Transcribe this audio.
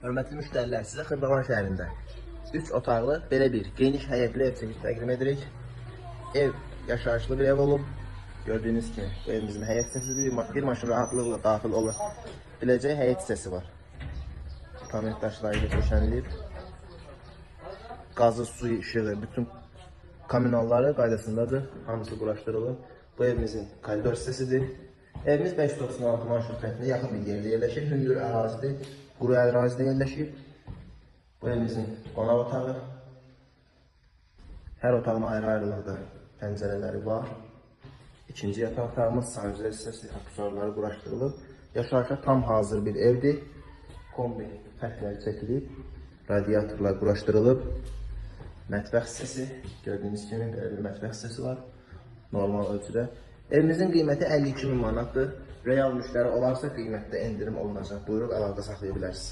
Hörmətli müştərilər, sizə Xırdavan şəhərində 3 otaqlı belə bir geniş həyətli ev çəkib təqdim edirik. Ev yaşayışlı bir ev olub. Gördüyünüz kimi bu evimizin həyət hissəsidir. Bir maşın rahatlıqla daxil ola biləcək həyət hissəsi var. Komment daşları ilə döşənilib. Qazı, suyu, işığı, bütün kommunalları qaydasındadır. Hamısı quraşdırılıb. Bu evimizin koridor hissəsidir. Evimiz 596 marşrut xəttində yaxın bir yerdə yerləşir. Hündür ərazidir, quru ərazidə yerləşir. Bu evimizin qonaq otağı. Hər otağın ayrı-ayrılıqda pəncərələri var. İkinci yataq otağımız, sancılı hissəsi, aksesuarları quraşdırılıb. Yaşayışa tam hazır bir evdir. Kombi xəttləri çəkilib, radiatorlar quraşdırılıb. Mətbəx hissəsi, gördüyünüz kimi belə bir mətbəx hissəsi var. Normal ölçüdə. Evimizin qiyməti 52.000 manatdır. Real müştəri olarsa qiymətdə endirim olunacaq. Buyurub əlaqə saxlaya bilərsiniz.